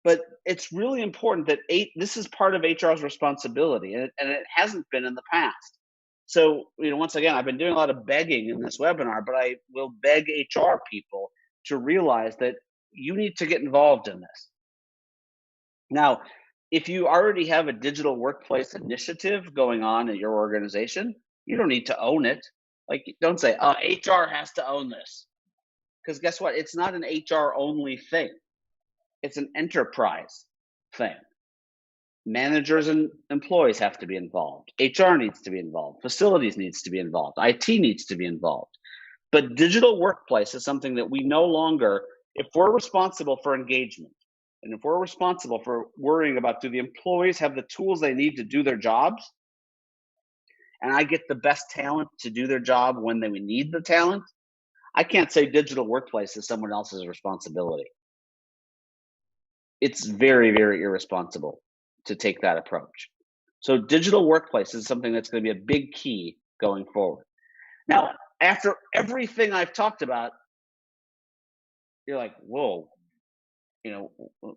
But it's really important that this is part of HR's responsibility, and it hasn't been in the past. So, once again, I've been doing a lot of begging in this webinar, but I will beg HR people to realize that you need to get involved in this. Now, if you already have a digital workplace initiative going on in your organization, you don't need to own it. Like, don't say, HR has to own this. Because guess what? It's not an HR only thing. It's an enterprise thing. Managers and employees have to be involved. HR needs to be involved. Facilities needs to be involved. IT needs to be involved. But digital workplace is something that we no longer, if we're responsible for engagement, and if we're responsible for worrying about do the employees have the tools they need to do their jobs, and I get the best talent to do their job when they need the talent, I can't say digital workplace is someone else's responsibility. It's very, very irresponsible to take that approach. So digital workplace is something that's going to be a big key going forward. Now, after everything I've talked about, you're like, whoa,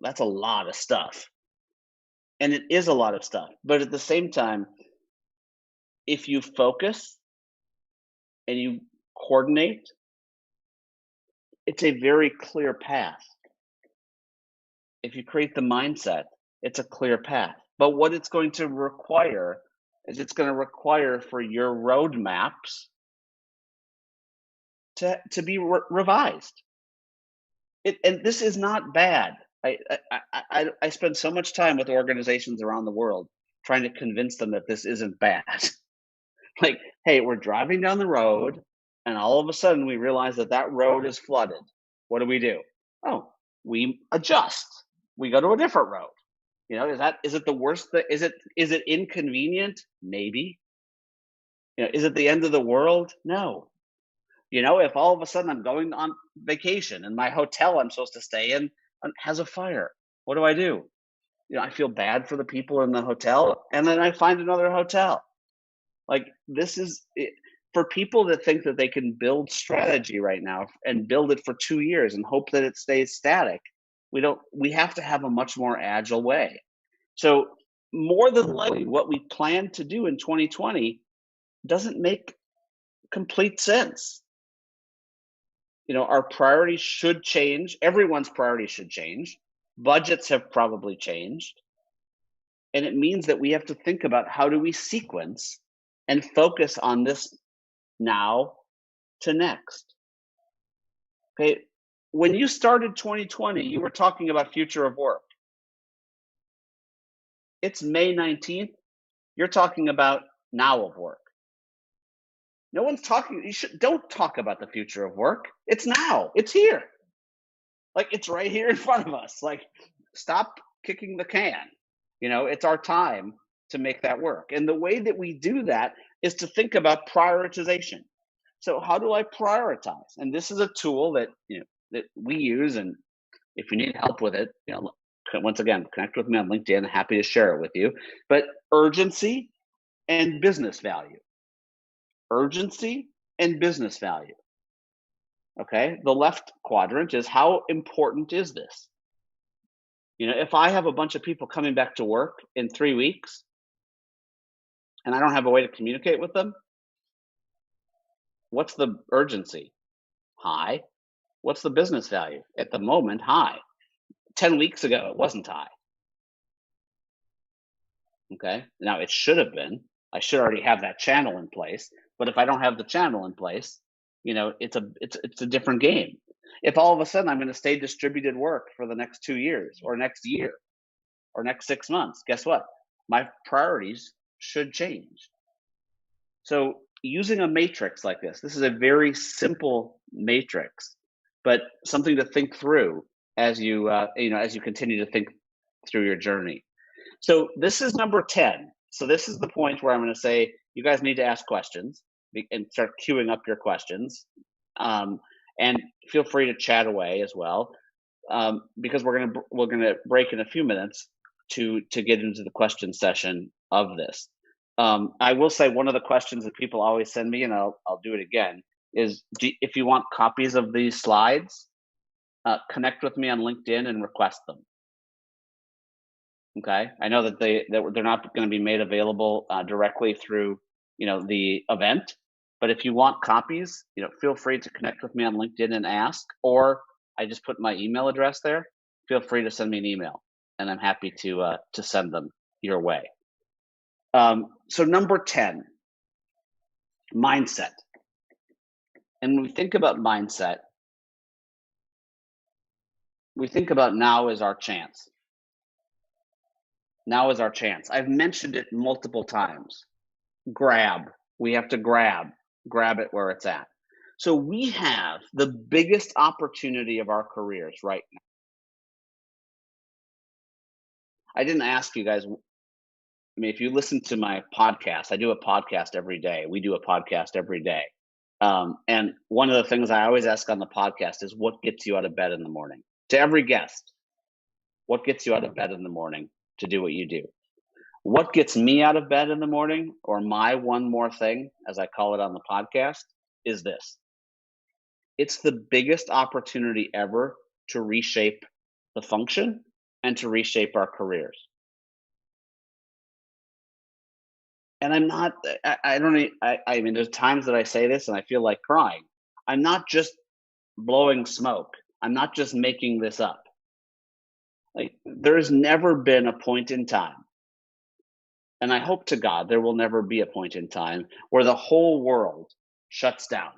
that's a lot of stuff. And it is a lot of stuff. But at the same time, if you focus and you coordinate, it's a very clear path. If you create the mindset, it's a clear path. But what it's going to require is it's going to require for your roadmaps to be revised. And this is not bad. I spend so much time with organizations around the world trying to convince them that this isn't bad. Like, hey, we're driving down the road, and all of a sudden we realize that road is flooded. What do? Oh, we adjust. We go to a different road. Is it the worst thing? Is it inconvenient? Maybe. Is it the end of the world? No. If all of a sudden I'm going on vacation and my hotel I'm supposed to stay in has a fire, what do? I feel bad for the people in the hotel, and then I find another hotel. Like, this is for people that think that they can build strategy right now and build it for 2 years and hope that it stays static. We have to have a much more agile way. So more than likely, what we plan to do in 2020 doesn't make complete sense. Our priorities should change. Everyone's priorities should change. Budgets have probably changed. And it means that we have to think about how do we sequence and focus on this now to next. Okay, when you started 2020, you were talking about future of work. It's May 19th. You're talking about now of work. No one's talking. Don't talk about the future of work. It's now. It's here. Like, it's right here in front of us. Like, stop kicking the can. It's our time to make that work. And the way that we do that is to think about prioritization. So how do I prioritize? And this is a tool that that we use. And if you need help with it, once again, connect with me on LinkedIn. I'm happy to share it with you. But urgency and business value. Urgency and business value. Okay, the left quadrant is how important is this? If I have a bunch of people coming back to work in 3 weeks and I don't have a way to communicate with them, what's the urgency? High. What's the business value? At the moment, high. 10 weeks ago, it wasn't high. Okay, now it should have been. I should already have that channel in place. But if I don't have the channel in place, it's a different game. If all of a sudden I'm going to stay distributed work for the next 2 years or next year or next 6 months, guess what? My priorities should change. So using a matrix like this is a very simple matrix, but something to think through as you as you continue to think through your journey. So this is number 10. So this is the point where I'm going to say you guys need to ask questions and start queuing up your questions. And feel free to chat away as well, because we're gonna break in a few minutes to get into the question session of this. I will say one of the questions that people always send me, and I'll do it again, is if you want copies of these slides, connect with me on LinkedIn and request them. Okay, I know that they're not going to be made available directly through the event, but if you want copies, feel free to connect with me on LinkedIn and ask, or I just put my email address there. Feel free to send me an email, and I'm happy to send them your way. So number 10, mindset. And when we think about mindset, we think about now is our chance. Now is our chance. I've mentioned it multiple times. We have to grab it where it's at. So we have the biggest opportunity of our careers right now. I didn't ask you guys, if you listen to my podcast, I do a podcast every day. We do a podcast every day. And one of the things I always ask on the podcast is what gets you out of bed in the morning? To every guest, what gets you out of bed in the morning to do what you do? What gets me out of bed in the morning, or my one more thing, as I call it on the podcast, is this. It's the biggest opportunity ever to reshape the function and to reshape our careers. And I mean, there's times that I say this and I feel like crying. I'm not just blowing smoke. I'm not just making this up. Like, there's never been a point in time, and I hope to God there will never be a point in time, where the whole world shuts down.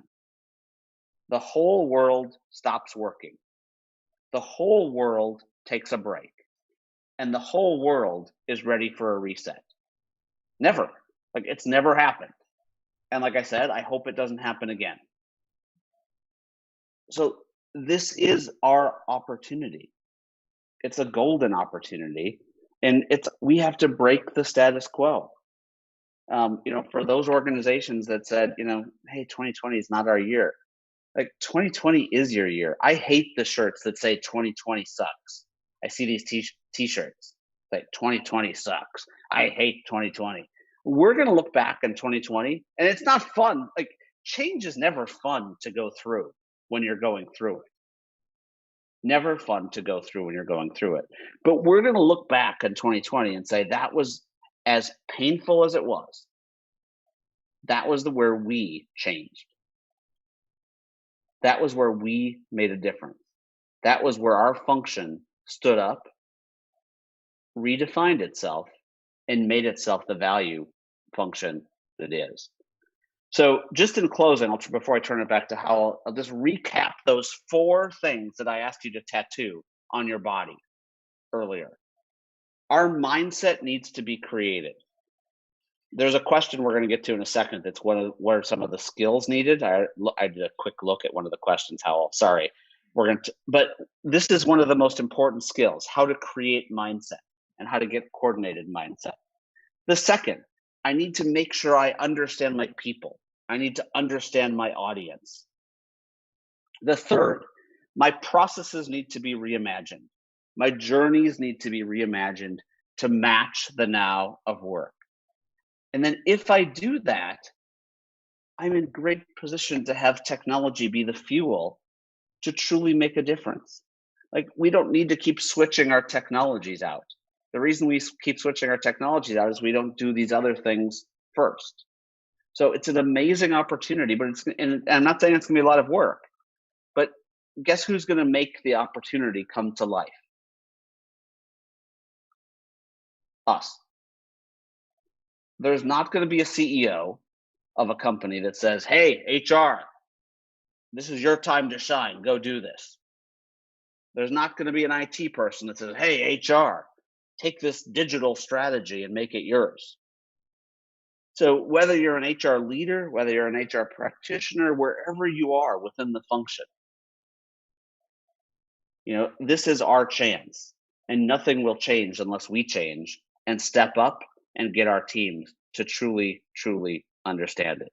The whole world stops working. The whole world takes a break. And the whole world is ready for a reset. Never. Like, it's never happened. And like I said, I hope it doesn't happen again. So this is our opportunity. It's a golden opportunity, and we have to break the status quo. For those organizations that said, hey, 2020 is not our year. Like, 2020 is your year. I hate the shirts that say 2020 sucks. I see these t-shirts like 2020 sucks. I hate 2020. We're going to look back in 2020, and it's not fun. Like, change is never fun to go through when you're going through it. Never fun to go through when you're going through it. But we're going to look back in 2020 and say that was as painful as it was. That was where we changed. That was where we made a difference. That was where our function stood up, redefined itself, and made itself the value function that it is. So just in closing, before I turn it back to Howell, I'll just recap those 4 things that I asked you to tattoo on your body earlier. Our mindset needs to be created. There's a question we're going to get to in a second. That's what are some of the skills needed. I did a quick look at one of the questions, Howell. Sorry. But this is one of the most important skills, how to create mindset and how to get coordinated mindset. The second, I need to make sure I understand my people. I need to understand my audience. The third, my processes need to be reimagined. My journeys need to be reimagined to match the now of work. And then if I do that, I'm in great position to have technology be the fuel to truly make a difference. Like, we don't need to keep switching our technologies out. The reason we keep switching our technologies out is we don't do these other things first. So it's an amazing opportunity, but and I'm not saying it's gonna be a lot of work, but guess who's gonna make the opportunity come to life? Us. There's not gonna be a CEO of a company that says, hey, HR, this is your time to shine, go do this. There's not gonna be an IT person that says, hey, HR, take this digital strategy and make it yours. So whether you're an HR leader, whether you're an HR practitioner, wherever you are within the function, this is our chance, and nothing will change unless we change and step up and get our teams to truly, truly understand it.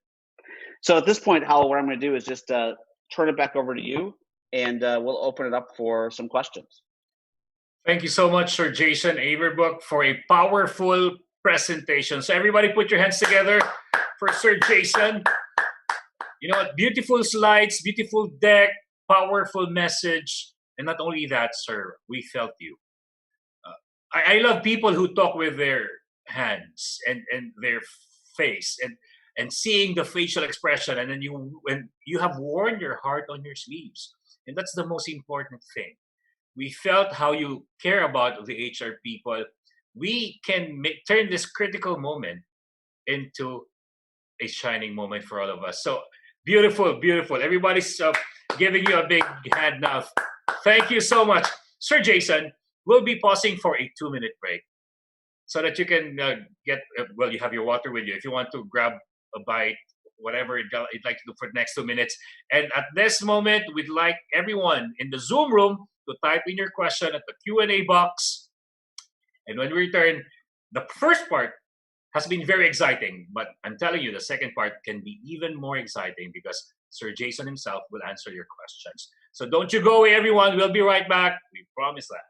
So at this point, Howell, what I'm going to do is just turn it back over to you, and we'll open it up for some questions. Thank you so much, Sir Jason Averbook, for a powerful presentation. So everybody put your hands together for Sir Jason. You know what? Beautiful slides, beautiful deck, powerful message. And not only that, sir, we felt you. I love people who talk with their hands and their face and seeing the facial expression, and then you have worn your heart on your sleeves. And that's the most important thing. We felt how you care about the HR people. We can turn this critical moment into a shining moment for all of us. So beautiful, beautiful. Everybody's giving you a big hand now. Thank you so much. Sir Jason, we'll be pausing for a 2-minute break so that you can you have your water with you. If you want to grab a bite, whatever you'd like to do for the next 2 minutes. And at this moment, we'd like everyone in the Zoom room to type in your question at the Q&A box. And when we return, the first part has been very exciting, but I'm telling you, the second part can be even more exciting because Sir Jason himself will answer your questions. So don't you go away, everyone. We'll be right back. We promise that.